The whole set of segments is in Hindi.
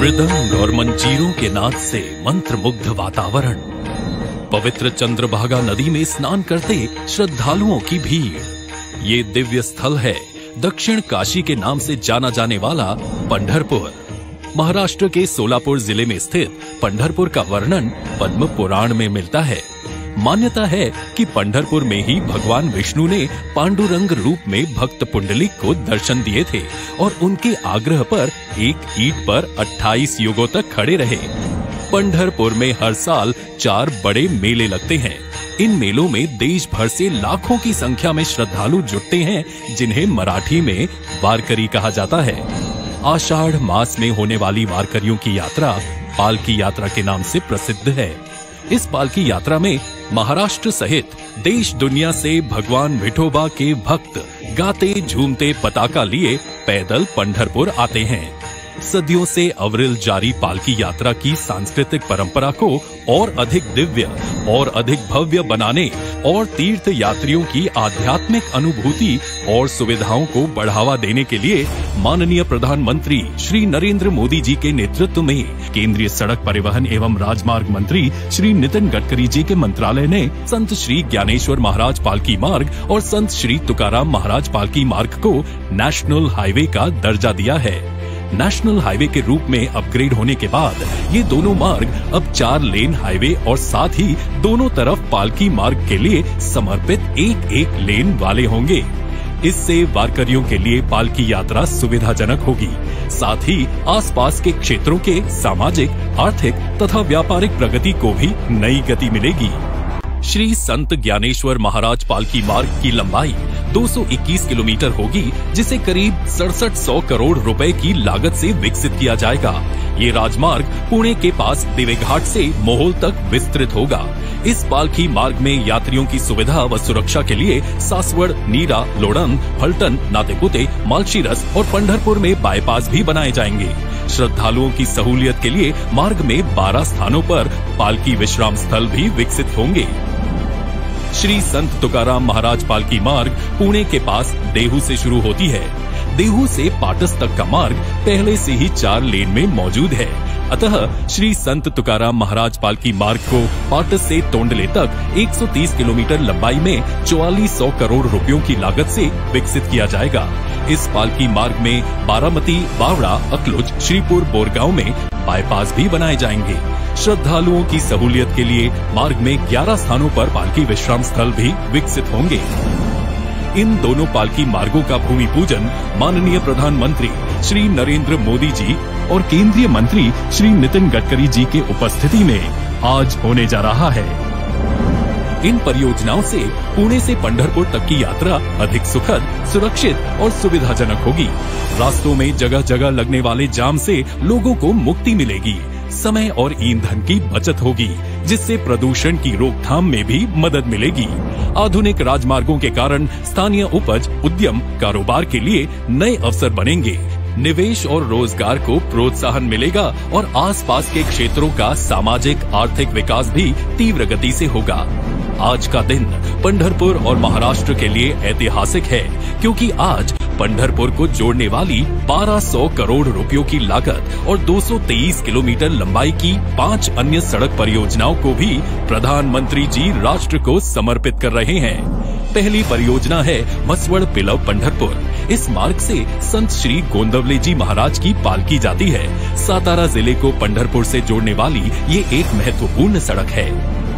मृदंग और मंजीरों के नाद से मंत्रमुग्ध वातावरण, पवित्र चंद्रभागा नदी में स्नान करते श्रद्धालुओं की भीड़। ये दिव्य स्थल है दक्षिण काशी के नाम से जाना जाने वाला पंढरपुर। महाराष्ट्र के सोलापुर जिले में स्थित पंढरपुर का वर्णन पद्म पुराण में मिलता है। मान्यता है कि पंढरपुर में ही भगवान विष्णु ने पांडुरंग रूप में भक्त पुंडलिक को दर्शन दिए थे और उनके आग्रह पर एक ईंट पर 28 युगों तक खड़े रहे। पंढरपुर में हर साल 4 बड़े मेले लगते हैं। इन मेलों में देश भर से लाखों की संख्या में श्रद्धालु जुटते हैं, जिन्हें मराठी में वारकरी कहा जाता है। आषाढ़ मास में होने वाली वारकरियों की यात्रा पालकी यात्रा के नाम से प्रसिद्ध है। इस पालकी यात्रा में महाराष्ट्र सहित देश दुनिया से भगवान विठोबा के भक्त गाते झूमते पताका लिए पैदल पंढरपुर आते हैं। सदियों से अविरल जारी पालकी यात्रा की सांस्कृतिक परंपरा को और अधिक दिव्य और अधिक भव्य बनाने और तीर्थ यात्रियों की आध्यात्मिक अनुभूति और सुविधाओं को बढ़ावा देने के लिए माननीय प्रधानमंत्री श्री नरेंद्र मोदी जी के नेतृत्व में केंद्रीय सड़क परिवहन एवं राजमार्ग मंत्री श्री नितिन गडकरी जी के मंत्रालय ने संत श्री ज्ञानेश्वर महाराज पालकी मार्ग और संत श्री तुकाराम महाराज पालकी मार्ग को नेशनल हाईवे का दर्जा दिया है। नेशनल हाईवे के रूप में अपग्रेड होने के बाद ये दोनों मार्ग अब 4 लेन हाईवे और साथ ही दोनों तरफ पालकी मार्ग के लिए समर्पित एक लेन वाले होंगे। इससे वारकरियों के लिए पालकी यात्रा सुविधाजनक होगी। साथ ही आसपास के क्षेत्रों के सामाजिक, आर्थिक तथा व्यापारिक प्रगति को भी नई गति मिलेगी। श्री संत ज्ञानेश्वर महाराज पालकी मार्ग की लंबाई 221 किलोमीटर होगी, जिसे करीब 6700 करोड़ रुपए की लागत से विकसित किया जाएगा। ये राजमार्ग पुणे के पास दिवेघाट से मोहोल तक विस्तृत होगा। इस पालकी मार्ग में यात्रियों की सुविधा व सुरक्षा के लिए सासवड़, नीरा, लोणंद, फलटन, नातेपुते, मालशीरस और पंढरपुर में बाईपास भी बनाए जाएंगे। श्रद्धालुओं की सहूलियत के लिए मार्ग में 12 स्थानों पर पालकी विश्राम स्थल भी विकसित होंगे। श्री संत तुकाराम महाराज पालकी मार्ग पुणे के पास देहू से शुरू होती है। देहू से पाटस तक का मार्ग पहले से ही 4 लेन में मौजूद है। अतः श्री संत तुकाराम महाराज पालकी मार्ग को पाटस से तोंडले तक 130 किलोमीटर लंबाई में 4400 करोड़ रुपयों की लागत से विकसित किया जाएगा। इस पालकी मार्ग में बारामती, बावड़ा, अकलुज, श्रीपुर, बोरगांव में बाईपास भी बनाए जाएंगे। श्रद्धालुओं की सहूलियत के लिए मार्ग में 11 स्थानों पर पालकी विश्राम स्थल भी विकसित होंगे। इन दोनों पालकी मार्गों का भूमि पूजन माननीय प्रधानमंत्री श्री नरेंद्र मोदी जी और केंद्रीय मंत्री श्री नितिन गडकरी जी के उपस्थिति में आज होने जा रहा है। इन परियोजनाओं से पुणे से पंढरपुर तक की यात्रा अधिक सुखद, सुरक्षित और सुविधाजनक होगी। रास्तों में जगह जगह लगने वाले जाम से लोगों को मुक्ति मिलेगी। समय और ईंधन की बचत होगी, जिससे प्रदूषण की रोकथाम में भी मदद मिलेगी। आधुनिक राजमार्गों के कारण स्थानीय उपज, उद्यम, कारोबार के लिए नए अवसर बनेंगे। निवेश और रोजगार को प्रोत्साहन मिलेगा और आसपास के क्षेत्रों का सामाजिक, आर्थिक विकास भी तीव्र गति से होगा। आज का दिन पंढरपुर और महाराष्ट्र के लिए ऐतिहासिक है, क्योंकि आज पंढरपुर को जोड़ने वाली 1200 करोड़ रुपयों की लागत और 223 किलोमीटर लंबाई की 5 अन्य सड़क परियोजनाओं को भी प्रधानमंत्री जी राष्ट्र को समर्पित कर रहे हैं। पहली परियोजना है मसवड़ पिलव पंढरपुर। इस मार्ग से संत श्री गोंदवले जी महाराज की पालकी जाती है। सातारा जिले को पंढरपुर से जोड़ने वाली ये एक महत्वपूर्ण सड़क है।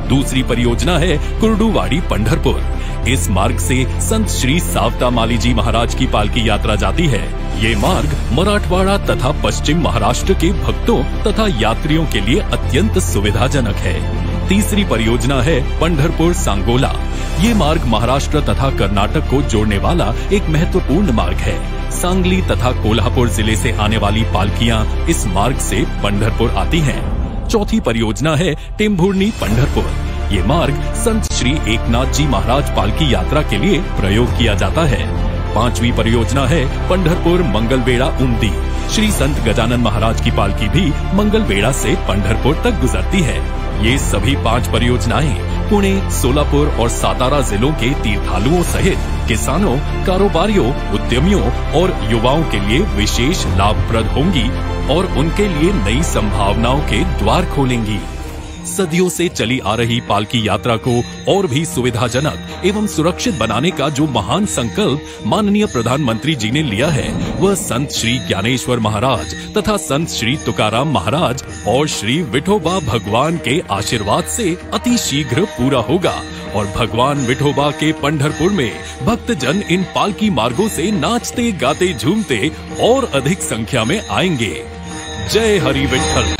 दूसरी परियोजना है कुर्डुवाड़ी पंढरपुर। इस मार्ग से संत श्री सावता माली जी महाराज की पालकी यात्रा जाती है। ये मार्ग मराठवाड़ा तथा पश्चिम महाराष्ट्र के भक्तों तथा यात्रियों के लिए अत्यंत सुविधाजनक है। तीसरी परियोजना है पंढरपुर सांगोला। ये मार्ग महाराष्ट्र तथा कर्नाटक को जोड़ने वाला एक महत्वपूर्ण मार्ग है। सांगली तथा कोल्हापुर जिले से आने वाली पालकियां इस मार्ग से पंढरपुर आती हैं। चौथी परियोजना है टेम्भुर्णी पंढरपुर। ये मार्ग संत श्री एकनाथ जी महाराज पालकी यात्रा के लिए प्रयोग किया जाता है। पांचवी परियोजना है पंढरपुर मंगलवेढ़ा उमदी। श्री संत गजानन महाराज की पालकी भी मंगलवेढ़ा से पंढरपुर तक गुजरती है। ये सभी 5 परियोजनाएं पुणे, सोलापुर और सातारा जिलों के तीर्थालुओं सहित किसानों, कारोबारियों, उद्यमियों और युवाओं के लिए विशेष लाभप्रद होंगी। और उनके लिए नई संभावनाओं के द्वार खोलेंगी। सदियों से चली आ रही पालकी यात्रा को और भी सुविधाजनक एवं सुरक्षित बनाने का जो महान संकल्प माननीय प्रधानमंत्री जी ने लिया है, वह संत श्री ज्ञानेश्वर महाराज तथा संत श्री तुकाराम महाराज और श्री विठोबा भगवान के आशीर्वाद से अति शीघ्र पूरा होगा और भगवान विठोबा के पंढरपुर में भक्तजन इन पालकी मार्गों से नाचते गाते झूमते और अधिक संख्या में आएंगे। जय हरि विठ्ठल।